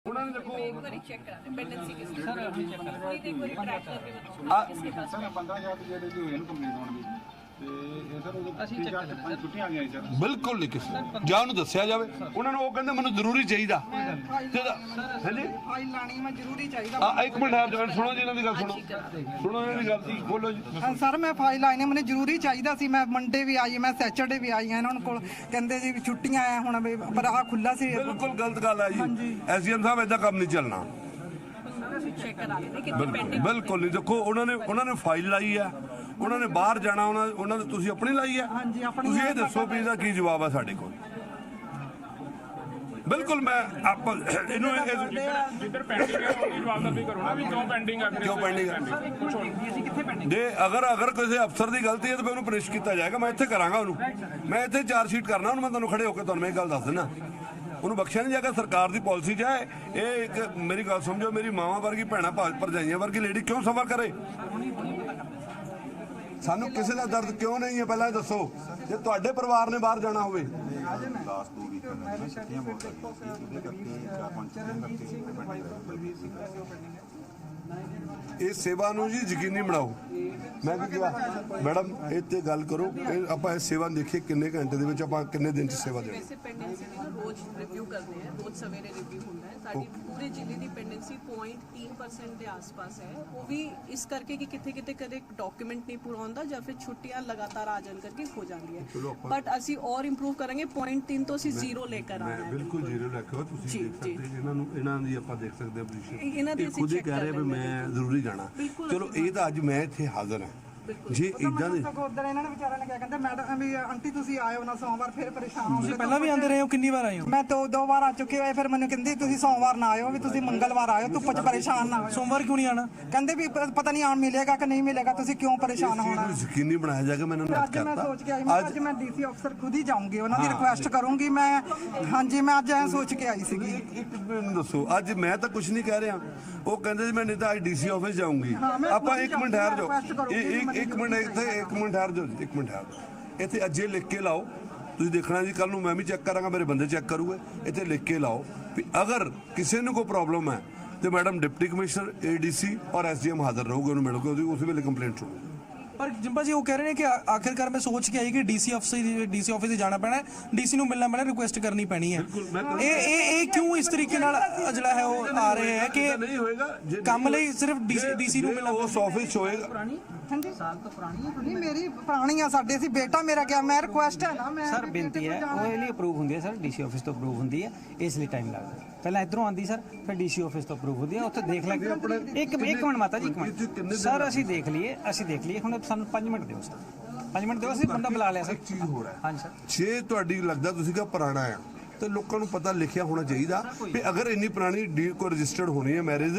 उन्होंने देखो एक बार चेक करा दें पेंडेंसी के साथ सर अभी चेक करा एक बार ट्रैक करके बताओ किसके पास सर 15,000 ਜਿਹੜੇ ਦੀ ਹੋਈ ਕੰਪਲੀਟ ਹੋਣ ਦੀ ਤੇ ਇਹ ਸਰ ਉਹ ਅਸੀਂ check ਕਰਦੇ ਸਰ। ਛੁੱਟੀਆਂ ਆ ਗਈਆਂ ਸਰ ਬਿਲਕੁਲ ਨਹੀਂ ਕਿਸੇ ਜਾਂ ਉਹਨੂੰ ਦੱਸਿਆ ਜਾਵੇ ਉਹਨਾਂ ਨੂੰ ਉਹ ਕਹਿੰਦੇ ਮੈਨੂੰ ਜ਼ਰੂਰੀ ਚਾਹੀਦਾ ਤੇ ਹਾਂਜੀ ਫਾਈਲ ਲਾਣੀ ਮੈਂ ਜ਼ਰੂਰੀ ਚਾਹੀਦਾ ਆ ਇੱਕ ਮਿੰਟ ਆਪ ਜਾਣ ਸੁਣੋ ਜੀ ਇਹਨਾਂ ਦੀ ਗੱਲ ਸੁਣੋ ਸੁਣੋ ਇਹਨਾਂ ਦੀ ਗੱਲ ਸੀ ਬੋਲੋ ਜੀ ਸਰ ਮੈਂ ਫਾਈਲ ਲਾਣੀ ਮੈਨੂੰ ਜ਼ਰੂਰੀ ਚਾਹੀਦਾ ਸੀ ਮੈਂ ਮੰਡੇ ਵੀ ਆਈ ਮੈਂ ਸੈਚਰਡੇ ਵੀ ਆਈ ਇਹਨਾਂ ਕੋਲ ਕਹਿੰਦੇ ਜੀ ਵੀ ਛੁੱਟੀਆਂ ਆ ਹੁਣ ਵੀ ਪਰ ਆ ਖੁੱਲਾ ਸੀ ਬਿਲਕੁਲ ਗਲਤ ਗੱਲ ਹੈ ਜੀ ਐਸਡੀਐਮ ਸਾਹਿਬ ਏਦਾਂ ਕੰਮ ਨਹੀਂ ਚੱਲਣਾ ਅਸੀਂ ਚੈੱਕ ਕਰਾ ਲੈਂਦੇ ਕਿੰਨੇ ਪੈਂਡਿੰਗ ਬਿਲकुल नहीं देखो उन्होंने फाइल लाई है उन्होंने बाहर जाना उन्होंने तुसी अपनी लाई है ਹਾਂਜੀ ਆਪਣੀ तुसी ये दसो भी इसदा की जवाब है साडे कोल बिल्कुल मैं आप इन्हों ਜਿੱਧਰ ਪੈਂਡਿੰਗ ਹੈ ਉਹਦੀ ਜਵਾਬਦਾਰੀ ਕਰੋ ਨਾ ਵੀ ਕਿਉਂ ਪੈਂਡਿੰਗ ਆ क्यों पेंडिंग है जे अगर किसी अफसर की गलती है तो फिर उन्हें पनिश किया जाएगा मैं इत्थे करांगा उन्होंने मैं इत्थे चार्जशीट करना मैं तुहानूं खड़े होकर तुहानूं मैं गल दस देना ਉਹਨੂੰ ਬਖਸ਼ਿਆ ਨਹੀਂ ਜਾਏਗਾ ਸਰਕਾਰ ਦੀ ਪਾਲਿਸੀ 'ਚ ਹੈ ਇਹ ਇੱਕ ਮੇਰੀ ਗੱਲ ਸਮਝੋ ਮੇਰੀ ਮਾਵਾਂ ਵਰਗੀ ਭੈਣਾਂ ਭਰਜਾਈਆਂ ਵਰਗੀ ਲੇਡੀ ਕਿਉਂ ਸਫਰ ਕਰੇ ਸਾਨੂੰ ਕਿਸੇ ਦਾ ਦਰਦ ਕਿਉਂ ਨਹੀਂ ਹੈ ਪਹਿਲਾਂ ਇਹ ਦੱਸੋ ਜੇ ਤੁਹਾਡੇ ਪਰਿਵਾਰ ਨੇ ਬਾਹਰ ਜਾਣਾ ਹੋਵੇ ਇਹ ਸੇਵਾ ਨੂੰ ਜੀ ਯਕੀਨੀ ਬਣਾਓ ਮੈਂ ਵੀ ਕਿਹਾ ਮੈਡਮ ਇਹ ਤੇ ਗੱਲ ਕਰੋ ਇਹ ਆਪਾਂ ਇਹ ਸੇਵਾ ਦੇਖੀਏ ਕਿੰਨੇ ਘੰਟੇ ਦੇ ਵਿੱਚ ਆਪਾਂ ਕਿੰਨੇ ਦਿਨ 'ਚ ਸੇਵਾ ਦੇਣੀ ਵੈਸੇ ਪੈਂਡੈਂਸੀ ਦੀ ਨਾ ਰੋਜ਼ ਰਿਵਿਊ ਕਰਦੇ ਆ ਰੋਜ਼ ਸਵੇਰੇ ਰਿਵਿਊ ਹੁੰਦਾ ਹੈ ਸਾਡੀ ਪੂਰੇ ਜ਼ਿਲ੍ਹੇ ਦੀ ਪੈਂਡੈਂਸੀ 0.3% ਦੇ ਆਸ-ਪਾਸ ਹੈ ਉਹ ਵੀ ਇਸ ਕਰਕੇ ਕਿ ਕਿਤੇ ਕਦੇ ਡਾਕੂਮੈਂਟ ਨਹੀਂ ਪੂਰਾ ਹੁੰਦਾ ਜਾਂ ਫਿਰ ਛੁੱਟੀਆਂ ਲਗਾਤਾਰ ਆ ਜਾਣ ਕਰਕੇ ਹੋ ਜਾਂਦੀ ਹੈ ਬਟ ਅਸੀਂ ਔਰ ਇੰਪਰੂਵ ਕਰਾਂਗੇ 0.3 ਤੋਂ ਅਸੀਂ ਜ਼ੀਰੋ ਲੈ ਕਰ ਆਣਾ ਹੈ ਬਿਲਕੁਲ ਜ਼ੀਰੋ ਰੱਖੋ ਤੁਸੀਂ ਦੇਖ ਸਕਦੇ ਇਹਨਾਂ ਦੀ ਆਪਾਂ ਦੇਖ ਸਕਦੇ ਹਾਂ ਪੋਜੀਸ਼ਨ ਇਹਨਾਂ ਦੀ ਅਸੀਂ ਖੁਦ ਹੀ ਚੈੱਕ ਕਹਿ ਰਹੇ ਵੀ ਮੈਂ ਜ਼ਰੂਰੀ ਜਾਣਾ ਚਲੋ ਇਹ ਤਾਂ ਅੱਜ ਮੈਂ ਇੱਥੇ ਹਾਜ਼ਰ ਹਾਂ ਜੇ ਇਦਾਂ ਦੇ ਉਧਰ ਇਹਨਾਂ ਨੇ ਵਿਚਾਰਿਆਂ ਨੇ ਕਿਹਾ ਕਹਿੰਦੇ ਮੈਡਮ ਵੀ ਆਂਟੀ ਤੁਸੀਂ ਆਇਓ ਨਾ ਸੋਮਵਾਰ ਫਿਰ ਪਰੇਸ਼ਾਨ ਹੋਗੇ ਪਹਿਲਾਂ ਵੀ ਆਂਦੇ ਰਹੇ ਹੋ ਕਿੰਨੀ ਵਾਰ ਆਏ ਹੋ ਮੈਂ ਦੋ ਵਾਰ ਆ ਚੁੱਕੇ ਹੋਏ ਫਿਰ ਮੈਨੂੰ ਕਹਿੰਦੀ ਤੁਸੀਂ ਸੋਮਵਾਰ ਨਾ ਆਇਓ ਵੀ ਤੁਸੀਂ ਮੰਗਲਵਾਰ ਆਇਓ ਧੁੱਪ 'ਚ ਪਰੇਸ਼ਾਨ ਨਾ ਹੋਇਓ ਸੋਮਵਾਰ ਕਿਉਂ ਨਹੀਂ ਆਣਾ ਕਹਿੰਦੇ ਵੀ ਪਤਾ ਨਹੀਂ ਆਣ ਮਿਲੇਗਾ ਕਿ ਨਹੀਂ ਮਿਲੇਗਾ ਤੁਸੀਂ ਕਿਉਂ ਪਰੇਸ਼ਾਨ ਹੋਣਾ ਯਕੀਨੀ ਬਣਾਇਆ ਜਾਏਗਾ ਮੈਨੂੰ ਨੋਟ ਅੱਜ ਮੈਂ ਕਰਤਾ ਸੋਚ ਕੇ ਆਈ ਮੈਂ ਅੱਜ ਮੈਂ ਡੀਸੀ ਅਫਸਰ ਖੁਦ ਹੀ ਜਾਊਂਗੀ ਉਹਨਾਂ ਦੀ ਰਿਕੁਐਸਟ ਕਰੂੰਗੀ ਮੈਂ ਹਾਂਜੀ ਮੈਂ ਅੱਜ ਐ ਸੋਚ ਕੇ ਆਈ ਸੀਗੀ ਇੱਕ ਮੈਨੂੰ ਦੱਸੋ ਅੱਜ ਮੈਂ ਤਾਂ ਕੁਝ ਨਹੀਂ ਕਹਿ ਰਿਹਾ ਉਹ ਕਹਿੰਦੇ ਜੀ ਮੈਂ ਨਹੀਂ ਤਾਂ ਅੱਜ ਡੀਸੀ ਆਫਿਸ ਜਾਊਂਗੀ ਆਪਾਂ ਇੱਕ ਮਿੰਟ ਠਹਿਰ ਜਾਓ ਇੱਕ ਮਿੰਟ ਇੱਕ ਮਿੰਟ ਠਹਿਰ ਜਾਓ ਇੱਕ ਮਿੰਟ ਠਹਿਰ ਜਾਓ ਇੱਥੇ ਅੱਜੇ ਲਿਖ ਕੇ ਲਾਓ ਤੁਸੀਂ ਦੇਖਣਾ ਜੀ ਕੱਲ ਨੂੰ ਮੈਂ ਵੀ ਚੈੱਕ ਕਰਾਂਗਾ ਮੇਰੇ ਬੰਦੇ ਚੈੱਕ ਕਰੂਗੇ ਇੱਥੇ ਲਿਖ ਕੇ ਲਾਓ ਵੀ ਅਗਰ ਕਿਸੇ ਨੂੰ ਕੋਈ ਪ੍ਰੋਬਲਮ ਹੈ ਤੇ ਮੈਡਮ ਡਿਪਟੀ ਕਮਿਸ਼ਨਰ ਏਡੀਸੀ ਔਰ ਐਸਡੀਐਮ ਹਾਜ਼ਰ ਰਹੋਗੇ ਉਹਨੂੰ ਮਿਲੋਗੇ ਉਸ ਵੇਲੇ ਕੰਪਲੇਂਟ ਸੁਣੋਗੇ ਪਰ ਜਿੰਪਾ ਜੀ ਉਹ ਕਹਿ ਰਹੇ ਨੇ ਕਿ ਆਖਿਰਕਾਰ ਮੈਂ ਸੋਚ ਕੇ ਆਈ ਕਿ ਡੀਸੀ ਆਫਿਸ ਜਾਣਾ ਪੈਣਾ ਡੀਸੀ ਨੂੰ ਮਿਲਣਾ ਪੈਣਾ ਰਿਕੁਐਸਟ ਕਰਨੀ ਪੈਣੀ ਹੈ ਇਹ ਕਿਉਂ ਇਸ ਤਰੀਕੇ ਨਾਲ ਜਿਹੜਾ ਹੈ ਉਹ ਆ ਰਹੇ ਹੈ ਕਿ ਨਹੀਂ ਹੋਏਗਾ ਕੰਮ ਲਈ ਸਿਰਫ ਡੀਸੀ ਨੂੰ ਮਿਲਣਾ ਉਸ ਆਫਿਸ ਹੋਏਗਾ ਹਾਂਜੀ ਸਾਲ ਤੋਂ ਪੁਰਾਣੀ ਹੈ ਨਹੀਂ ਮੇਰੀ ਪੁਰਾਣੀ ਆ ਸਾਡੇ ਸੀ ਬੇਟਾ ਮੇਰਾ ਗਿਆ ਮੈਂ ਰਿਕੁਐਸਟ ਹੈ ਨਾ ਮੈਂ ਸਰ ਬੇਨਤੀ ਹੈ ਉਹ ਇਹ ਲਈ ਅਪਰੂਵ ਹੁੰਦੀ ਹੈ ਸਰ ਡੀਸੀ ਆਫਿਸ ਤੋਂ ਅਪਰੂਵ ਹੁੰਦੀ ਹੈ ਇਸ ਲਈ ਟਾਈਮ ਲੱਗਦਾ ਪਹਿਲਾਂ ਇਧਰੋਂ ਆਂਦੀ ਸਰ ਫਿਰ ਡੀਸੀ ਆਫਿਸ ਤੋਂ ਅਪਰੂਵ ਹੁੰਦੀ ਹੈ ਉੱਥੇ ਦੇਖ ਲੈ ਇੱਕ ਮਿੰਟ ਮਾਤਾ ਜੀ ਇੱਕ ਮਿੰਟ ਸਰ ਅਸੀਂ ਦੇਖ ਲਈਏ ਹੁਣ ਸਾਨੂੰ 5 ਮਿੰਟ ਦਿਓ ਸਰ 5 ਮਿੰਟ ਦਿਓ ਅਸੀਂ ਬੰਦਾ ਬੁਲਾ ਲਿਆ ਸਰ ਚੀਜ਼ ਹੋ ਰਿਹਾ ਹਾਂਜੀ ਸਰ ਜੇ ਤੁਹਾਡੀ ਲੱਗਦਾ ਤੁਸੀਂ ਕਿ ਪੁਰਾਣਾ ਆ ਤੇ ਲੋਕਾਂ ਨੂੰ ਪਤਾ ਲਿਖਿਆ ਹੋਣਾ ਚਾਹੀਦਾ ਵੀ ਅਗਰ ਇੰਨੀ ਪੁਰਾਣੀ ਕੋਈ ਰਜਿਸਟਰਡ ਹੋਣੀ ਹੈ ਮੈਰਿਜ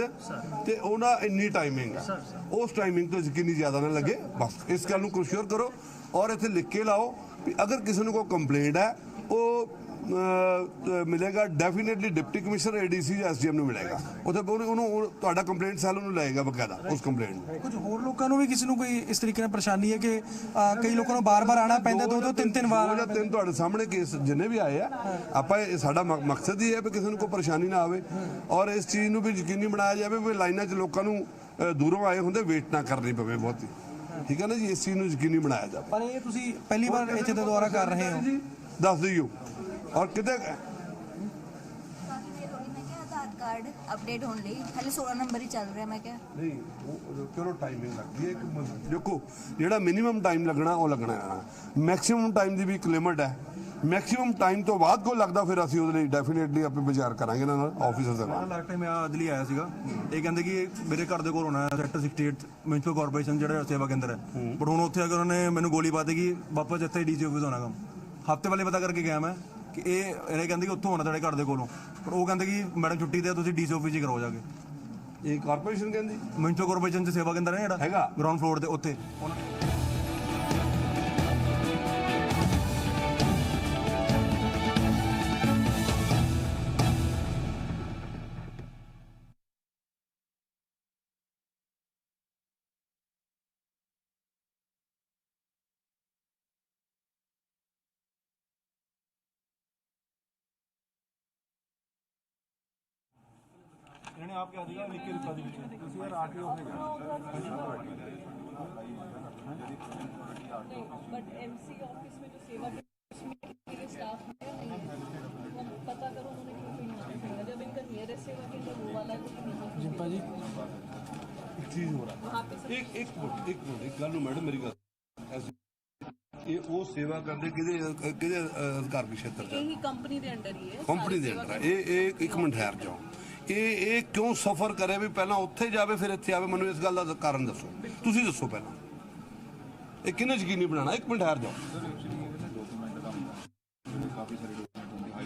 ਤੇ ਉਹਨਾਂ ਇੰਨੀ ਟਾਈਮਿੰਗ ਆ ਉਸ ਟਾਈਮਿੰਗ ਤੋਂ ਯਕੀਨੀ ਜ਼ਿਆਦਾ ਨਾ ਲੱਗੇ ਬਸ ਇਸ ਗੱਲ ਨੂੰ ਕੋਸ਼ਿਸ਼ ਕਰੋ ਔਰ ਇੱਥੇ ਲਿਖ ਕੇ ਲਾਓ ਵੀ ਅਗਰ ਕਿਸੇ ਨੂੰ ਕੋਈ ਕੰਪਲੇਂਟ ਹੈ ਉਹ ਮਿਲੇਗਾ ਡੈਫੀਨੇਟਲੀ ਡਿਪਟੀ ਕਮਿਸ਼ਨਰ ਏਡੀਸੀ ਜਾਂ ਐਸਡੀਐਮ ਨੂੰ ਮਿਲੇਗਾ ਉੱਥੇ ਉਹਨੂੰ ਤੁਹਾਡਾ ਕੰਪਲੇਂਟ ਸੈੱਲ ਉਹਨੂੰ ਲਏਗਾ ਬਕਾਇਦਾ ਉਸ ਕੰਪਲੇਂਟ ਨੂੰ ਕੁਝ ਹੋਰ ਲੋਕਾਂ ਨੂੰ ਵੀ ਕਿਸੇ ਨੂੰ ਕੋਈ ਇਸ ਤਰੀਕੇ ਨਾਲ ਪਰੇਸ਼ਾਨੀ ਹੈ ਕਿ ਕਈ ਲੋਕਾਂ ਨੂੰ ਬਾਰ-ਬਾਰ ਆਣਾ ਪੈਂਦਾ ਦੋ ਤਿੰਨ ਵਾਰ ਜਾਂ ਤਿੰਨ ਤੁਹਾਡੇ ਸਾਹਮਣੇ ਕੇਸ ਜਿੰਨੇ ਵੀ ਆਏ ਆ ਆਪਾਂ ਇਹ ਸਾਡਾ ਮਕਸਦ ਹੀ ਹੈ ਵੀ ਕਿਸੇ ਨੂੰ ਕੋਈ ਪਰੇਸ਼ਾਨੀ ਨਾ ਆਵੇ ਔਰ ਇਸ ਚੀਜ਼ ਨੂੰ ਵੀ ਯਕੀਨੀ ਬਣਾਇਆ ਜਾਵੇ ਵੀ ਲਾਈਨਾਂ 'ਚ ਲੋਕਾਂ ਨੂੰ ਦੂਰੋਂ ਆਏ ਹੁੰਦੇ ਵੇਟ ਨਾ ਕਰਨੀ ਪਵੇ ਬਹੁਤੀ ਠੀਕ ਹੈ ਨਾ ਜੀ ਇਸ ਚੀਜ਼ ਨੂੰ ਯਕੀਨੀ ਬਣਾਇਆ ਜਾਵੇ ਪਰ ਇਹ ਤੁਸੀਂ ਪਹਿਲੀ ਵਾਰ ਇੱਥੇ ਤੋਂ ਦੁਬਾਰਾ ਕਰ ਰਹੇ ਹੋ ਦੱਸ ਦਿਓ ਔਰ ਕਿਤੇ ਆਧਾਰ ਕਾਰਡ ਅਪਡੇਟ ਹੋਣ ਲਈ ਹਲੇ 16 ਨੰਬਰ ਹੀ ਚੱਲ ਰਿਹਾ ਮੈਂ ਕਿਹਾ ਨਹੀਂ ਉਹ ਚਲੋ ਟਾਈਮਿੰਗ ਲੱਗਦੀ ਹੈ ਦੇਖੋ ਜਿਹੜਾ ਮਿਨੀਮਮ ਟਾਈਮ ਲੱਗਣਾ ਉਹ ਲੱਗਣਾ ਹੈ ਮੈਕਸਿਮਮ ਟਾਈਮ ਦੀ ਵੀ ਇੱਕ ਲਿਮਟ ਹੈ ਮੈਕਸਿਮਮ ਟਾਈਮ ਤੋਂ ਬਾਅਦ ਕੋਈ ਲੱਗਦਾ ਫਿਰ ਅਸੀਂ ਉਹਦੇ ਲਈ ਡੈਫੀਨੇਟਲੀ ਆਪੇ ਵਿਚਾਰ ਕਰਾਂਗੇ ਇਹਨਾਂ ਨਾਲ ਆਫਿਸਰ ਦੇ ਨਾਲ ਲਾਸਟ ਟਾਈਮ ਆ ਦਿੱਲੀ ਆਇਆ ਸੀਗਾ ਇਹ ਕਹਿੰਦੇ ਕਿ ਮੇਰੇ ਘਰ ਦੇ ਕੋਲ ਹੋਣਾ ਹੈ ਸੈਕਟਰ 68 ਮਿਊਨਿਸਪਲ ਕਾਰਪੋਰੇਸ਼ਨ ਜਿਹੜਾ ਸੇਵਾ ਕੇਂਦਰ ਹੈ ਪਰ ਹੁਣ ਉੱਥੇ ਅਗਰ ਉਹਨੇ ਮੈਨੂੰ ਗੋਲੀ ਪਾ ਦਿੱਤੀ ਕਿ ਵਾਪਸ ਇੱਥੇ ਡੀਸੀ ਆਫਿਸ ਹੋਣਾ ਕੰਮ ਹਫਤੇ ਵਾਲੇ ਪਤਾ ਕਰਕੇ ਗਿਆ ਮੈਂ ਕਿ ਇਹ ਕਹਿੰਦੇ ਕਿ ਉੱਥੋਂ ਹੋਣਾ ਤੁਹਾਡੇ ਘਰ ਦੇ ਕੋਲੋਂ ਪਰ ਉਹ ਕਹਿੰਦੇ ਕਿ ਮੈਡਮ ਛੁੱਟੀ ਤੇ ਤੁਸੀਂ ਡੀਸੀ ਆਫਿਸ ਹੀ ਕਰੋ ਜਾ ਕੇ ਇਹ ਕਾਰਪੋਰੇਸ਼ਨ ਕਹਿੰਦੀ ਮਿਊਨਿਸਪਲ ਕਾਰਪੋਰੇਸ਼ਨ 'ਚ ਸੇਵਾ ਕੇਂਦਰ ਹੈ ਜਿਹੜਾ ਹੈਗਾ ਗਰਾਊਂਡ ਫਲੋਰ ਤੇ ਉੱਥੇ ਨੇ ਆਪ ਕਿਹਾ ਸੀਗਾ ਲਿਖ ਕੇ ਦਿੱਤਾ ਸੀ ਵਿੱਚ ਤੁਸੀਂ ਯਾਰ ਆਰਟੀਓ बट एमसी ऑफिस में जो सेवा के लिए स्टाफ है हम पता करो उन्होंने क्यों कोई नोटिस नहीं दिया। जब इनका नियरेस्ट सेवा केंद्र वो वाला है तो नहीं जिम्पा जी एक चीज हो रहा है एक मिनट एक गल मैडम मेरी गल ਇਹ ਉਹ ਸੇਵਾ ਕਰਦੇ ਕਿਹਦੇ ਅਧਿਕਾਰ ਦੇ ਖੇਤਰ ਚ यही कंपनी ਦੇ ਅੰਡਰ ਹੀ ਹੈ ਕੰਪਨੀ ਦੇ ਅੰਡਰ ਇਹ ਇੱਕ ਮਿੰਟ ਠਹਿਰ ਜਾਓ ਇਹ ਕਿਉਂ ਸਫਰ ਕਰੇ ਵੀ ਪਹਿਲਾਂ ਉੱਥੇ ਜਾਵੇ ਫਿਰ ਇੱਥੇ ਆਵੇ ਮੈਨੂੰ ਇਸ ਗੱਲ ਦਾ ਕਾਰਨ ਦੱਸੋ ਤੁਸੀਂ ਦੱਸੋ ਪਹਿਲਾਂ ਇਹ ਕਿੰਨੇ ਯਕੀਨੀ ਬਣਾਣਾ ਇੱਕ ਮਿੰਟ ਠਹਿਰ ਜਾਓ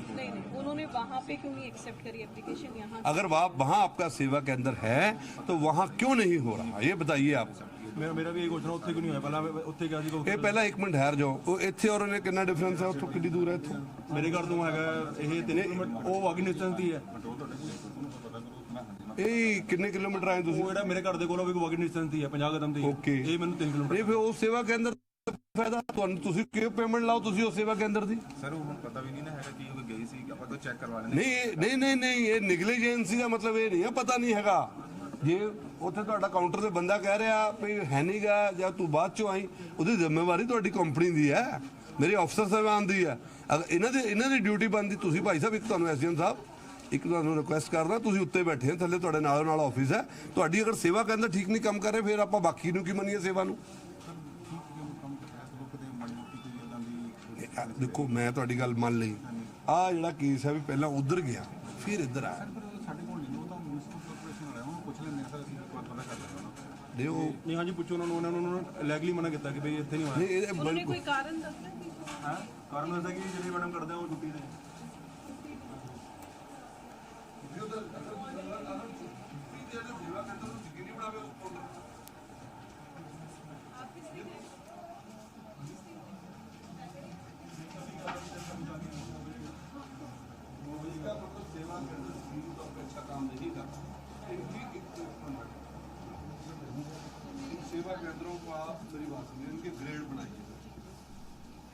नहीं उन्होंने वहाँ पे क्यों नहीं एक्सेप्ट करी एप्लीकेशन यहाँ अगर वहाँ आपका सेवा के अंदर है तो वहाँ क्यों नहीं हो रहा ये बताइए आप ਮੇਰਾ ਵੀ ਇਹ ਕੁਐਸਚਨ ਉੱਥੇ ਕਿਉਂ ਨਹੀਂ ਹੋਇਆ ਪਹਿਲਾਂ ਉੱਥੇ ਗਿਆ ਸੀ ਇਹ ਪਹਿਲਾਂ ਇੱਕ ਮਿੰਟ ਠਹਿਰ ਜਾਓ ਉਹ ਇੱਥੇ ਔਰ ਉਹਨੇ ਕਿੰਨਾ ਡਿਫਰੈਂਸ ਹੈ ਉੱਥੋਂ ਕਿੰਨੀ ਦੂਰ ਹੈ ਇੱਥੋਂ ਮੇਰੇ ਘਰ ਤੋਂ ਹੈਗਾ ਇਹ 3 ਕਿਲੋਮੀਟਰ ਉਹ ਵਾਕਿੰਗ ਡਿਸਟੈਂਸ ਹੀ ਹੈ ਇਹ ਕਿੰਨੇ ਕਿਲੋਮੀਟਰ ਆਏ ਤੁਸੀਂ ਉਹ ਜਿਹੜਾ ਮੇਰੇ ਘਰ ਦੇ ਕੋਲ ਉਹ ਵੀ ਵਾਕਿੰਗ ਡਿਸਟੈਂਸ ਹੀ ਹੈ 50 ਕਦਮ ਦੀ ਓਕੇ ਇਹ ਮੈਨੂੰ 3 ਕਿਲੋਮੀਟਰ ਇਹ ਫਿਰ ਉਹ ਸੇਵਾ ਕੇ ਅੰਦਰ ਫਾਇਦਾ ਤੁਹਾਨੂੰ ਤੁਸੀਂ ਕਿਉਂ ਪੇਮੈਂਟ ਲਾਓ ਤੁਸੀਂ ਉਹ ਸੇਵਾ ਕੇ ਅੰਦਰ ਦੀ ਸਰ ਉਹ ਹੁਣ ਪਤਾ ਵੀ ਨਹੀਂ ਨਾ ਹੈਗਾ ਕਿ ਉਹ ਗਈ ਸੀ ਆਪਾਂ ਤਾਂ ਚੈੱਕ ਕਰਵਾ ਲੈਂਦੇ ਨਹੀਂ ਇਹ ਨੈਗਲੀਜੈਂਸੀ ਦਾ ਮਤਲਬ ਇਹ ਨਹੀਂ ਹੈ ਪਤਾ ਨਹੀਂ ਹੈਗਾ ਜੇ ਉੱਥੇ ਤੁਹਾਡਾ ਕਾਊਂਟਰ ਤੇ ਬੰਦਾ ਕਹਿ ਰਿਹਾ ਵੀ ਹੈ ਨਹੀਂਗਾ ਜਾਂ ਤੂੰ ਬਾਅਦ ਚੋਂ ਆਈ ਉਹਦੀ ਜ਼ਿੰਮੇਵਾਰੀ ਤੁਹਾਡੀ ਕੰਪਨੀ ਦੀ ਹੈ ਮੇਰੇ ਅਫਸਰ ਸਾਹਿਬਾਨ ਦੀ ਹੈ ਅਗਰ ਇਹਨਾਂ ਦੀ ਡਿਊਟੀ ਬਣਦੀ ਤੁਸੀਂ ਭਾਈ ਸਾਹਿਬ ਇੱਕ ਤੁਹਾਨੂੰ ਐਸਡੀਐਮ ਸਾਹਿਬ ਇੱਕ ਤੁਹਾਨੂੰ ਰਿਕੁਐਸਟ ਕਰਦਾ ਤੁਸੀਂ ਉੱਤੇ ਬੈਠੇ ਹੋ ਥੱਲੇ ਤੁਹਾਡੇ ਨਾਲ ਆਫਿਸ ਹੈ ਤੁਹਾਡੀ ਅਗਰ ਸੇਵਾ ਕੇਂਦਰ ਠੀਕ ਨਹੀਂ ਕੰਮ ਕਰ ਰਹੇ ਫਿਰ ਆਪਾਂ ਬਾਕੀ ਨੂੰ ਕੀ ਮੰਨੀਏ ਸੇਵਾ ਨੂੰ ਦੇਖੋ ਮੈਂ ਤੁਹਾਡੀ ਗੱਲ ਮੰਨ ਲਈ ਆ ਜਿਹੜਾ ਕੇਸ ਹੈ ਵੀ ਪਹਿਲਾਂ ਉਧਰ ਗਿਆ ਫਿਰ ਇੱਧਰ ਆਇਆ ਨਹੀਂ ਹਾਂਜੀ ਪੁੱਛੋ ਉਹਨਾਂ ਨੂੰ ਲੈਗਲੀ ਮਨਾ ਕੀਤਾ ਕਿ ਭਈ ਇੱਥੇ ਨਹੀਂ ਹੋਣਾ ਨਹੀਂ उन्होंने कोई कारण दसा कि ਹੈ ਕਾਰਨ ਦੱਸਦਾ ਕਿ ਜਿਹੜੇ ਮੈਡਮ ਕਰਦੇ ਆ ਉਹ ਛੁੱਟੀ ਦੇ सेवा केंद्रों को आप मेरी बात सुनिए इनके ग्रेड बनाइए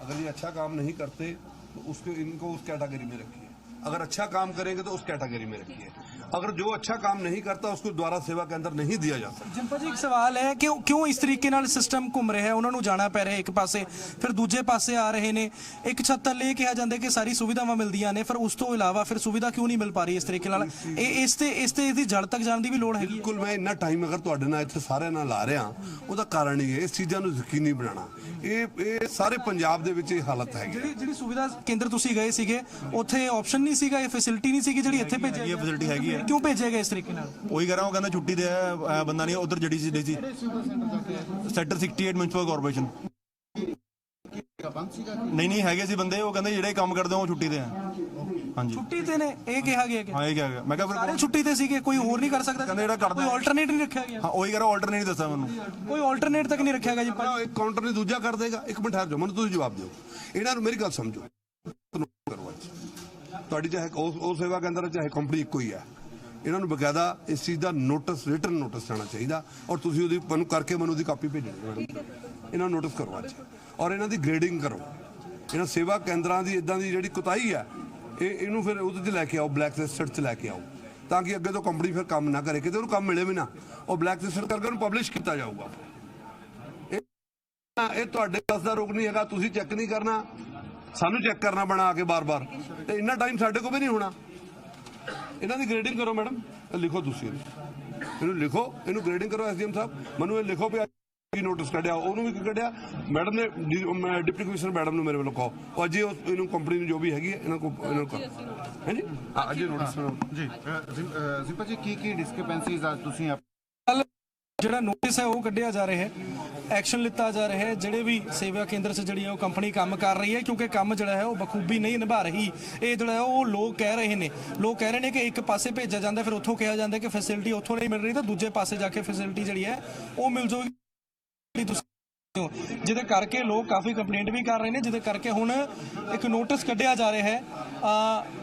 अगर ये अच्छा काम नहीं करते तो उसको इनको उस कैटेगरी में रखिए अगर अच्छा काम करेंगे तो उस कैटेगरी में रखिए अगर जो अच्छा काम नहीं करता उसको दोबारा सेवा के अंदर नहीं दिया जा सकता ਜਿੰਪਾ ਜੀ ਇੱਕ ਸਵਾਲ ਹੈ ਕਿ ਕਿਉਂ ਇਸ ਤਰੀਕੇ ਨਾਲ ਸਿਸਟਮ ਘੁੰਮ ਰਿਹਾ ਹੈ ਉਹਨਾਂ ਨੂੰ ਜਾਣਾ ਪੈ ਰਿਹਾ ਇੱਕ ਪਾਸੇ ਫਿਰ ਦੂਜੇ ਪਾਸੇ ਆ ਰਹੇ ਨੇ ਇੱਕ ਛੱਤ ਥੱਲੇ ਇਹ ਕਿਹਾ ਜਾਂਦਾ ਕਿ ਸਾਰੀ ਸੁਵਿਧਾਵਾਂ ਮਿਲਦੀਆਂ ਨੇ ਫਿਰ ਉਸ ਤੋਂ ਇਲਾਵਾ ਫਿਰ ਸੁਵਿਧਾ ਕਿਉਂ ਨਹੀਂ ਮਿਲ ਪਾ ਰਹੀ ਇਸ ਤਰੀਕੇ ਨਾਲ ਇਹ ਇਸ ਤੇ ਇਹਦੀ ਜੜ ਤੱਕ ਜਾਣ ਦੀ ਵੀ ਲੋੜ ਹੈਗੀ ਬਿਲਕੁਲ ਮੈਂ ਇੰਨਾ ਟਾਈਮ ਅਗਰ ਤੁਹਾਡੇ ਨਾਲ ਇੱਥੇ ਸਾਰਿਆਂ ਨਾਲ ਲਾ ਰਿਹਾ ਉਹਦਾ ਕਾਰਨ ਹੀ ਹੈ ਇਸ ਚੀਜ਼ਾਂ ਨੂੰ ਯਕੀਨੀ ਬਣਾਉਣਾ ਇਹ ਸਾਰੇ ਪੰਜਾਬ ਦੇ ਵਿੱਚ ਇਹ ਹਾਲਤ ਹੈਗੀ ਜਿਹੜੀ ਸੁਵਿਧਾ ਕੇਂਦਰ ਤੁਸੀਂ ਗਏ ਸੀਗੇ ਉੱਥੇ ਆਪਸ਼ਨ ਨਹੀਂ ਸੀਗਾ ਇਹ ਫੈਸਿਲਿਟੀ ਨਹੀਂ ਸੀਗੀ ਜਿਹੜੀ ਇੱਥੇ ਭੇਜੀ ਇਹ ਫੈਸਿਲਿਟੀ ਹੈਗੀ ਹੈ ਕਿਉਂ ਭੇਜਿਆ ਗਿਆ ਇਸ ਤਰੀਕੇ ਨਾਲ ਉਹੀ ਕਰ ਰਹਾ ਉਹ ਕਹਿੰਦਾ ਛੁੱਟੀ ਤੇ ਹੈ ਬੰਦਾ ਨਹੀਂ ਉਧਰ ਜੜੀ ਸੀ ਸੈਕਟਰ 68 ਮਿਊਨਿਸਪਲ ਕਾਰਪੋਰੇਸ਼ਨ ਨਹੀਂ ਹੈਗੇ ਸੀ ਬੰਦੇ ਉਹ ਕਹਿੰਦੇ ਜਿਹੜੇ ਕੰਮ ਕਰਦੇ ਉਹ ਛੁੱਟੀ ਤੇ ਆ ਹਾਂਜੀ ਛੁੱਟੀ ਤੇ ਨੇ ਇਹ ਕਿਹਾ ਗਿਆ ਕਿ ਹਾਂ ਇਹ ਕਿਹਾ ਗਿਆ ਮੈਂ ਕਿਹਾ ਫਿਰ ਸਾਰੇ ਛੁੱਟੀ ਤੇ ਸੀਗੇ ਕੋਈ ਹੋਰ ਨਹੀਂ ਕਰ ਸਕਦਾ ਕਹਿੰਦੇ ਜਿਹੜਾ ਕਰਦਾ ਕੋਈ ਆਲਟਰਨੇਟ ਨਹੀਂ ਰੱਖਿਆ ਗਿਆ ਹਾਂ ਉਹੀ ਕਰ ਆਲਟਰਨੇਟ ਦੱਸਿਆ ਮੈਨੂੰ ਕੋਈ ਆਲਟਰਨੇਟ ਤੱਕ ਨਹੀਂ ਰੱਖਿਆ ਗਿਆ ਜੀ ਇੱਕ ਕਾਊਂਟਰ ਨੇ ਦੂਜਾ ਕਰ ਦੇਗਾ ਇੱਕ ਮਿੰਟ ਠਹਿਰ ਜਾਓ ਮੈਨੂੰ ਤੁਸੀਂ ਜਵਾਬ ਦਿਓ ਇਹਨਾਂ ਨੂੰ ਮੇਰੀ ਗੱਲ ਸਮਝੋ ਕਰੋ ਅੱਜ ਤੁਹਾਡੀ ਚਾਹੇ ਉਹ ਸੇਵਾ ਕੇਂਦਰ ਚਾਹੇ ਕੰਪਨੀ ਇੱਕੋ ਹੀ ਹੈ ਇਹਨਾਂ ਨੂੰ ਬਕਾਇਦਾ ਇਸ ਚੀਜ਼ ਦਾ ਨੋਟਿਸ ਰਿਟਨ ਨੋਟਿਸ ਜਾਣਾ ਚਾਹੀਦਾ ਔਰ ਤੁਸੀਂ ਉਹਦੀ ਮੈਨੂੰ ਕਰਕੇ ਮੈਨੂੰ ਉਹਦੀ ਕਾਪੀ ਭੇਜਣੀ ਮੈਡਮ ਇਹਨਾਂ ਨੂੰ ਨੋਟਿਸ ਕਰੋ ਅੱਜ ਔਰ ਇਹਨਾਂ ਦੀ ਗ੍ਰੇਡਿੰਗ ਕਰੋ ਇਹਨਾਂ ਸੇਵਾ ਕੇਂਦਰਾਂ ਦੀ ਇਦਾਂ ਦੀ ਜਿਹੜੀ ਕੁਤਾਹੀ ਹੈ ਇਹਨੂੰ ਫਿਰ ਉਹਦੇ 'ਚ ਲੈ ਕੇ ਆਓ ਬਲੈਕ ਲਿਸਟਡ 'ਚ ਲੈ ਕੇ ਆਓ ਤਾਂ ਕਿ ਅੱਗੇ ਤੋਂ ਕੰਪਨੀ ਫਿਰ ਕੰਮ ਨਾ ਕਰੇ ਕਿਤੇ ਉਹਨੂੰ ਕੰਮ ਮਿਲੇ ਵੀ ਨਾ ਉਹ ਬਲੈਕ ਲਿਸਟਡ ਕਰਕੇ ਉਹਨੂੰ ਪਬਲਿਸ਼ ਕੀਤਾ ਜਾਊਗਾ ਇਹ ਤੁਹਾਡੇ ਪਾਸ ਦਾ ਰੋਕ ਨਹੀਂ ਹੈਗਾ ਤੁਸੀਂ ਚੈੱਕ ਨਹੀਂ ਕਰਨਾ ਸਾਨੂੰ ਚੈੱਕ ਕਰਨਾ ਪੈਣਾ ਆ ਕੇ ਬਾਰ-ਬਾਰ ਤੇ ਇੰਨਾ ਟਾਈਮ ਸਾਡੇ ਕੋਲ ਵੀ ਨਹੀਂ ਹੋਣਾ ਇਹਨਾਂ ਦੀ ਗ੍ਰੇਡਿੰਗ ਕਰੋ ਮੈਡਮ ਲਿਖੋ ਤੁਸੀਂ ਇਹਨੂੰ ਲਿਖੋ ਇਹਨੂੰ ਗ੍ਰੇਡਿੰਗ ਕਰੋ ਐਸਡੀਐਮ ਸਾਹਿਬ ਮੈਨੂੰ ਇਹ ਲਿਖੋ ਵੀ ਕੀ ਨੋਟਿਸ ਕੱਢਿਆ ਉਹਨੂੰ ਵੀ ਕੱਢਿਆ ਮੈਡਮ ਨੇ ਡਿਪਟੀ ਕਮਿਸ਼ਨਰ ਮੈਡਮ ਨੂੰ ਮੇਰੇ ਵੱਲੋਂ ਕਹੋ ਉਹ ਅੱਜ ਇਹਨੂੰ ਕੰਪਨੀ ਨੂੰ ਜੋ ਵੀ ਹੈਗੀ ਇਹਨਾਂ ਨੂੰ ਕਰੋ ਹਾਂਜੀ ਅੱਜ ਨੋਟਿਸ ਜੀ ਜ਼ਿੰਪਾ ਜੀ ਕੀ ਡਿਸਕ੍ਰਿਪੈਂਸੀਜ਼ ਅੱਜ ਤੁਸੀਂ ਜਿਹੜਾ ਨੋਟਿਸ ਹੈ ਉਹ ਕੱਢਿਆ ਜਾ ਰਿਹਾ ਹੈ ਐਕਸ਼ਨ ਲਿੱਤਾ ਜਾ ਰਿਹਾ ਹੈ ਜਿਹੜੇ ਵੀ ਸੇਵਾ ਕੇਂਦਰ 'ਚ ਜਿਹੜੀ ਹੈ ਉਹ ਕੰਪਨੀ ਕੰਮ ਕਰ ਰਹੀ ਹੈ ਕਿਉਂਕਿ ਕੰਮ ਜਿਹੜਾ ਹੈ ਉਹ ਬਖੂਬੀ ਨਹੀਂ ਨਿਭਾ ਰਹੀ ਇਹ ਜਿਹੜਾ ਹੈ ਉਹ ਲੋਕ ਕਹਿ ਰਹੇ ਨੇ ਕਿ ਇੱਕ ਪਾਸੇ ਭੇਜਿਆ ਜਾਂਦਾ ਫਿਰ ਉੱਥੋਂ ਕਿਹਾ ਜਾਂਦਾ ਕਿ ਫੈਸਿਲਿਟੀ ਉੱਥੋਂ ਨਹੀਂ ਮਿਲ ਰਹੀ ਤਾਂ ਦੂਜੇ ਪਾਸੇ ਜਾ ਕੇ ਫੈਸਿਲਿਟੀ ਜਿਹੜੀ ਹੈ ਉਹ ਮਿਲ ਜਾਊਗੀ ਤੁਸੀਂ ਜਿਹਦੇ ਕਰਕੇ ਲੋਕ ਕਾਫੀ ਕੰਪਲੇਂਟ ਵੀ ਕਰ ਰਹੇ ਨੇ, ਜਿਹਦੇ ਕਰਕੇ ਹੁਣ ਇੱਕ ਨੋਟਿਸ ਕੱਢਿਆ ਜਾ ਰਿਹਾ ਹੈ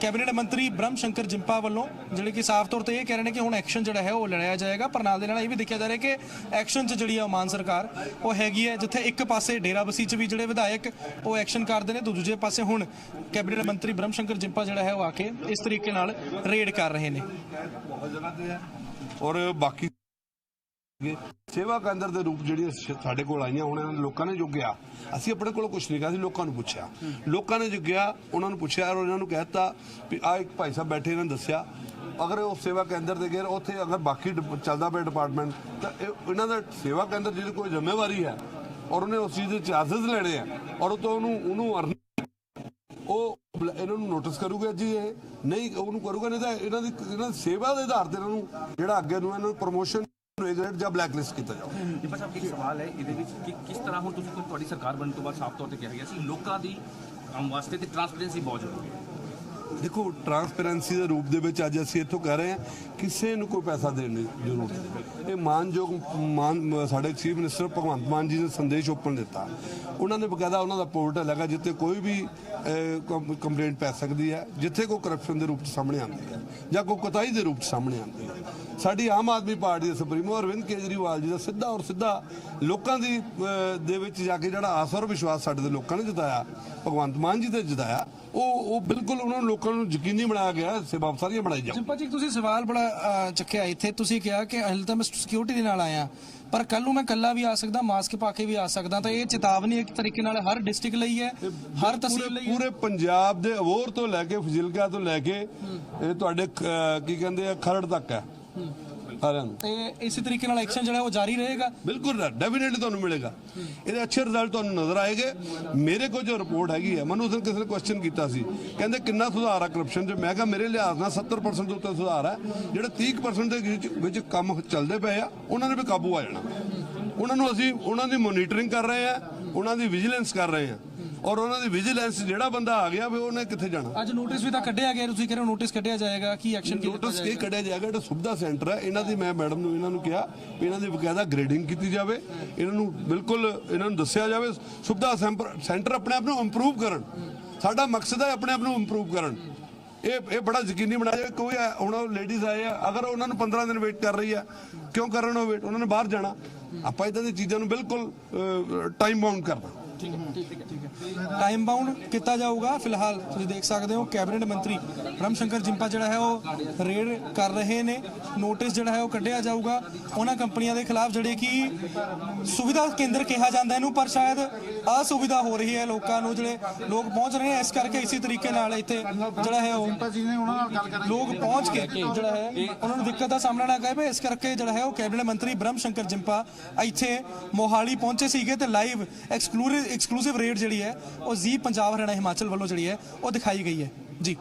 ਕੈਬਨਿਟ ਮੰਤਰੀ ਬ੍ਰਹਮ ਸ਼ੰਕਰ ਜਿੰਪਾ ਵੱਲੋਂ, ਜਿਹੜੇ ਕਿ ਸਾਫ਼ ਤੌਰ ਤੇ ਇਹ ਕਹਿ ਰਹੇ ਨੇ ਕਿ ਹੁਣ ਐਕਸ਼ਨ ਜਿਹੜਾ ਹੈ ਉਹ ਲਿਆ ਜਾਏਗਾ। ਪਰ ਨਾਲ ਦੇ ਨਾਲ ਇਹ ਵੀ ਦੇਖਿਆ ਜਾ ਰਿਹਾ ਕਿ ਐਕਸ਼ਨ 'ਚ ਜਿਹੜੀ ਆ ਮਾਨ ਸਰਕਾਰ ਉਹ ਹੈਗੀ ਹੈ, ਜਿੱਥੇ ਇੱਕ ਪਾਸੇ ਡੇਰਾਬੱਸੀ 'ਚ ਵੀ ਜਿਹੜੇ ਵਿਧਾਇਕ ਉਹ ਐਕਸ਼ਨ ਕਰਦੇ ਨੇ, ਤਾਂ ਦੂਜੇ ਪਾਸੇ ਹੁਣ ਕੈਬਨਿਟ ਮੰਤਰੀ ਬ੍ਰਹਮ ਸ਼ੰਕਰ ਜਿੰਪਾ ਜਿਹੜਾ ਹੈ ਉਹ ਆ ਕੇ ਇਸ ਤਰੀਕੇ ਨਾਲ ਰੇਡ ਕਰ ਰਹੇ ਨੇ। ਔਰ ਬਾਕੀ ਸੇਵਾ ਕੇਂਦਰ ਦੇ ਰੂਪ ਜਿਹੜੀਆਂ ਸਾਡੇ ਕੋਲ ਆਈਆਂ, ਹੁਣ ਲੋਕਾਂ ਨੇ ਜੁਗਿਆ, ਅਸੀਂ ਆਪਣੇ ਕੋਲ ਕੁਝ ਨਹੀਂ ਕਿਹਾ ਸੀ, ਲੋਕਾਂ ਨੂੰ ਪੁੱਛਿਆ, ਲੋਕਾਂ ਨੇ ਜੁਗਿਆ, ਉਹਨਾਂ ਨੂੰ ਪੁੱਛਿਆ ਔਰ ਉਹਨਾਂ ਨੂੰ ਕਹਿਤਾ ਵੀ ਆ ਇੱਕ ਭਾਈ ਸਾਹਿਬ ਬੈਠੇ, ਇਹਨਾਂ ਨੇ ਦੱਸਿਆ ਅਗਰ ਉਹ ਸੇਵਾ ਕੇਂਦਰ ਦੇ ਗਏ ਉੱਥੇ ਅਗਰ ਬਾਕੀ ਚੱਲਦਾ ਪਿਆ ਡਿਪਾਰਟਮੈਂਟ ਤਾਂ ਇਹਨਾਂ ਦਾ ਸੇਵਾ ਕੇਂਦਰ ਜਿਹਦੀ ਕੋਈ ਜ਼ਿੰਮੇਵਾਰੀ ਹੈ ਔਰ ਉਹਨੇ ਉਸ ਚੀਜ਼ ਦੇ ਚਾਰਜਸ ਲੈਣੇ ਆ ਔਰ ਉਹ ਤੋਂ ਉਹਨੂੰ ਉਹ ਇਹਨਾਂ ਨੂੰ ਨੋਟਿਸ ਕਰੂਗਾ ਜੀ, ਇਹ ਨਹੀਂ ਉਹਨੂੰ ਕਰੂਗਾ, ਨਹੀਂ ਤਾਂ ਇਹਨਾਂ ਦੀ ਸੇਵਾ ਦੇ ਆਧਾਰ ਤੇ ਇਹਨਾਂ ਨੂੰ ਜਿਹੜਾ ਅੱਗੇ ਨੂੰ ਇਹਨਾਂ ਨੂੰ ਪ੍ਰਮੋਸ਼ਨ ਜਾਂ ਬਲੈਕਲਿਸਟ ਕੀਤਾ ਜਾਊਗਾ। ਜੀ ਬਸ ਇੱਕ ਸਵਾਲ ਹੈ ਇਹਦੇ ਵਿੱਚ ਕਿ ਕਿਸ ਤਰ੍ਹਾਂ ਹੁਣ ਤੁਸੀਂ ਤੁਹਾਡੀ ਸਰਕਾਰ ਬਣਨ ਤੋਂ ਬਾਅਦ ਸਾਫ਼ ਤੌਰ ਤੇ ਕਿਹਾ ਗਿਆ ਸੀ ਲੋਕਾਂ ਦੀ ਵਾਸਤੇ ਤੇ ਟਰਾਂਸਪੇਰੈਂਸੀ ਬਹੁਤ ਜ਼ਰੂਰੀ ਹੈ। ਦੇਖੋ ਟਰਾਂਸਪੇਰੈਂਸੀ ਦੇ ਰੂਪ ਦੇ ਵਿੱਚ ਅੱਜ ਅਸੀਂ ਇੱਥੋਂ ਕਹਿ ਰਹੇ ਹਾਂ ਕਿਸੇ ਨੂੰ ਕੋਈ ਪੈਸਾ ਦੇਣ ਦੀ ਜ਼ਰੂਰਤ ਨਹੀਂ। ਇਹ ਮਾਨਯੋਗ ਸਾਡੇ ਚੀਫ ਮਿਨਿਸਟਰ ਭਗਵੰਤ ਮਾਨ ਜੀ ਨੇ ਸੰਦੇਸ਼ ਓਪਨ ਦਿੱਤਾ, ਉਹਨਾਂ ਨੇ ਬਕਾਇਦਾ ਉਹਨਾਂ ਦਾ ਪੋਰਟਲ ਹੈਗਾ ਜਿੱਥੇ ਕੋਈ ਵੀ ਕੰਪਲੇਂਟ ਪੈ ਸਕਦੀ ਹੈ, ਜਿੱਥੇ ਕੋਈ ਕਰਪਸ਼ਨ ਦੇ ਰੂਪ 'ਚ ਸਾਹਮਣੇ ਆਉਂਦੀ ਹੈ ਜਾਂ ਕੋਈ ਕੁਤਾਹੀ ਦੇ ਰੂਪ 'ਚ ਸਾਹਮਣੇ ਆਉਂਦੀ ਹੈ। ਸਾਡੀ ਆਮ ਆਦਮੀ ਪਾਰਟੀ ਦੇ ਸੁਪਰੀਮੋ ਅਰਵਿੰਦ ਕੇਜਰੀਵਾਲ ਜੀ ਦਾ ਸਿੱਧਾ ਲੋਕਾਂ ਦੇ ਵਿੱਚ ਜਾ ਕੇ ਜਿਹੜਾ ਆਸਾ ਔਰ ਵਿਸ਼ਵਾਸ ਸਾਡੇ ਦੇ ਲੋਕਾਂ ਨੇ ਜਤਾਇਆ, ਭਗਵੰਤ ਮਾਨ ਜੀ ਤੇ ਜਤਾਇਆ, ਉਹ ਬਿਲਕੁਲ ਉਹਨਾਂ ਨੂੰ ਲੋਕਾਂ ਨੂੰ ਯਕੀਨੀ ਬਣਾਇਆ ਗਿਆ, ਸੇਵਾ ਸਾਰੀਆਂ ਬਣਾਈ ਜਾਣ। ਜਿੰਪਾ ਜੀ ਤੁਸੀਂ ਸਵਾਲ ਬੜਾ ਚੱਕਿਆ ਇੱਥੇ, ਤੁਸੀਂ ਕਿਹਾ ਕਿ ਹਲੇ ਤਾਂ ਮੈਂ ਸਿਕਿਉਰਿਟੀ ਦੇ ਨਾਲ ਆਇਆ ਪਰ ਕੱਲ ਨੂੰ ਮੈਂ ਕੱਲਾ ਵੀ ਆ ਸਕਦਾ, ਮਾਸਕ ਪਾ ਕੇ ਵੀ ਆ ਸਕਦਾ, ਤਾਂ ਇਹ ਚੇਤਾਵਨੀ ਇੱਕ ਤਰੀਕੇ ਨਾਲ ਹਰ ਡਿਸਟ੍ਰਿਕਟ ਲਈ ਹੈ, ਹਰ ਤਹਿਸੀਲ ਲਈ ਪੂਰੇ ਪੰਜਾਬ ਦੇ ਅਬੋਹਰ ਤੋਂ ਲੈ ਕੇ ਫਜ਼ਿਲਕਾ ਤੋਂ ਲੈ ਕੇ ਇਹ ਤੁਹਾਡੇ ਕੀ ਕਹਿੰਦੇ ਆ ਖਰੜ ਤੱਕ ਹੈ ਸਾਰਿਆਂ ਨੂੰ, ਤੇ ਇਸੇ ਤਰੀਕੇ ਨਾਲ ਐਕਸ਼ਨ ਜਿਹੜਾ ਉਹ ਜਾਰੀ ਰਹੇਗਾ। ਬਿਲਕੁਲ ਡੈਫੀਨੇਟਲੀ ਤੁਹਾਨੂੰ ਮਿਲੇਗਾ, ਇਹਦੇ ਅੱਛੇ ਰਿਜ਼ਲਟ ਤੁਹਾਨੂੰ ਨਜ਼ਰ ਆਏਗੇ। ਮੇਰੇ ਕੋਲ ਜੋ ਰਿਪੋਰਟ ਹੈਗੀ ਹੈ, ਮੈਨੂੰ ਉਸ ਦਿਨ ਕਿਸੇ ਨੇ ਕੁਐਸਚਨ ਕੀਤਾ ਸੀ, ਕਹਿੰਦੇ ਕਿੰਨਾ ਸੁਧਾਰ ਆ ਕਰਪਸ਼ਨ 'ਚ, ਮੈਂ ਕਿਹਾ ਮੇਰੇ ਲਿਹਾਜ਼ ਨਾਲ 70% ਦੇ ਉੱਤੇ ਸੁਧਾਰ ਹੈ, ਜਿਹੜੇ 30% ਦੇ ਵਿੱਚ ਕੰਮ ਚੱਲਦੇ ਪਏ ਆ ਉਹਨਾਂ ਨੇ ਵੀ ਕਾਬੂ ਆ ਜਾਣਾ। ਉਹਨਾਂ ਦੀ ਮੋਨੀਟਰਿੰਗ ਕਰ ਰਹੇ ਆ, ਉਹਨਾਂ ਦੀ ਵਿਜੀਲੈਂਸ ਕਰ ਰਹੇ ਆ ਔਰ ਉਹਨਾਂ ਦੀ ਵਿਜੀਲੈਂਸ ਜਿਹੜਾ ਬੰਦਾ ਆ ਗਿਆ ਵੀ ਉਹਨੇ ਕਿੱਥੇ ਜਾਣਾ। ਅੱਜ ਨੋਟਿਸ ਵੀ ਤਾਂ ਕੱਢਿਆ ਗਿਆ, ਤੁਸੀਂ ਕਹਿ ਰਹੇ ਹੋ ਨੋਟਿਸ ਕੱਢਿਆ ਜਾਏਗਾ, ਕੀ ਐਕਸ਼ਨ ਨੋਟਿਸ ਕੀ ਕੱਢਿਆ ਜਾਏਗਾ? ਜਿਹੜਾ ਸੁਵਿਧਾ ਸੈਂਟਰ ਹੈ ਇਹਨਾਂ ਦੀ, ਮੈਂ ਮੈਡਮ ਨੂੰ ਇਹਨਾਂ ਨੂੰ ਕਿਹਾ ਵੀ ਇਹਨਾਂ ਦੀ ਬਕਾਇਦਾ ਗ੍ਰੇਡਿੰਗ ਕੀਤੀ ਜਾਵੇ, ਇਹਨਾਂ ਨੂੰ ਬਿਲਕੁਲ ਇਹਨਾਂ ਨੂੰ ਦੱਸਿਆ ਜਾਵੇ ਸੁਵਿਧਾ ਸੈਂਟਰ ਆਪਣੇ ਆਪ ਨੂੰ ਇੰਪਰੂਵ ਕਰਨ। ਸਾਡਾ ਮਕਸਦ ਹੈ ਆਪਣੇ ਆਪ ਨੂੰ ਇੰਪਰੂਵ ਕਰਨ। ਇਹ ਬੜਾ ਯਕੀਨੀ ਬਣਾਇਆ ਜਾਵੇ। ਕੋਈ ਹੁਣ ਲੇਡੀਜ਼ ਆਏ ਆ, ਅਗਰ ਉਹਨਾਂ ਨੂੰ 15 ਦਿਨ ਵੇਟ ਕਰ ਰਹੀ ਹੈ, ਕਿਉਂ ਕਰਨ ਉਹ ਵੇਟ? ਉਹਨਾਂ ਨੇ ਬਾਹਰ ਜਾਣਾ। ਆਪਾਂ ਇਦਾਂ ਦੀਆਂ ਚੀਜ਼ਾਂ ਨੂੰ ਬਿਲਕੁਲ ਟਾਈਮ ਬਾਉਂਡ ਕਰਨਾ। ਟਾਈਮ ਬਾਉਂਡ ਕੀਤਾ ਜਾਊਗਾ। ਫਿਲਹਾਲ ਤੁਸੀਂ ਦੇਖ ਸਕਦੇ ਹੋ ਕੈਬਨਿਟ ਮੰਤਰੀ ਬ੍ਰਹਮ ਸ਼ੰਕਰ ਜਿੰਪਾ ਜਿਹੜਾ ਹੈ ਉਹ ਰੇਡ ਕਰ ਰਹੇ ਨੇ। ਨੋਟਿਸ ਜਿਹੜਾ ਹੈ ਉਹ ਕੱਢਿਆ ਜਾਊਗਾ ਉਹਨਾਂ ਕੰਪਨੀਆਂ ਦੇ ਖਿਲਾਫ ਜਿਹੜੇ ਕਿ ਸੁਵਿਧਾ ਕੇਂਦਰ ਕਿਹਾ ਜਾਂਦਾ ਇਹਨੂੰ, ਪਰ ਸ਼ਾਇਦ ਅਸੁਵਿਧਾ ਹੋ ਰਹੀ ਹੈ ਲੋਕਾਂ ਨੂੰ, ਜਿਹੜੇ ਲੋਕ ਪਹੁੰਚ ਰਹੇ ਨੇ। ਇਸ ਕਰਕੇ ਇਸੇ ਤਰੀਕੇ ਨਾਲ ਇੱਥੇ ਜਿਹੜਾ ਹੈ ਉਹ ਲੋਕ ਪਹੁੰਚ ਕੇ ਜਿਹੜਾ ਹੈ ਉਹਨਾਂ ਨੂੰ ਦਿੱਕਤ ਦਾ ਸਾਹਮਣਾ ਨਾ ਕਰੇ। ਇਸ ਕਰਕੇ ਜਿਹੜਾ ਹੈ ਉਹ ਕੈਬਨਿਟ ਮੰਤਰੀ ਬ੍ਰਹਮ ਸ਼ੰਕਰ ਜਿੰਪਾ ਇੱਥੇ ਮੋਹਾਲੀ ਪਹੁੰਚੇ ਸੀਗੇ ਤੇ ਲਾਈਵ ਐਕਸਕਲੂਸਿਵ ਰੇਡ ਜਿਹੜੀ ਹੈ ਉਹ ਜ਼ੀ ਪੰਜਾਬ ਹਰਿਆਣਾ ਹਿਮਾਚਲ ਵੱਲੋਂ ਜਿਹੜੀ ਹੈ ਉਹ ਦਿਖਾਈ ਗਈ ਹੈ ਜੀ।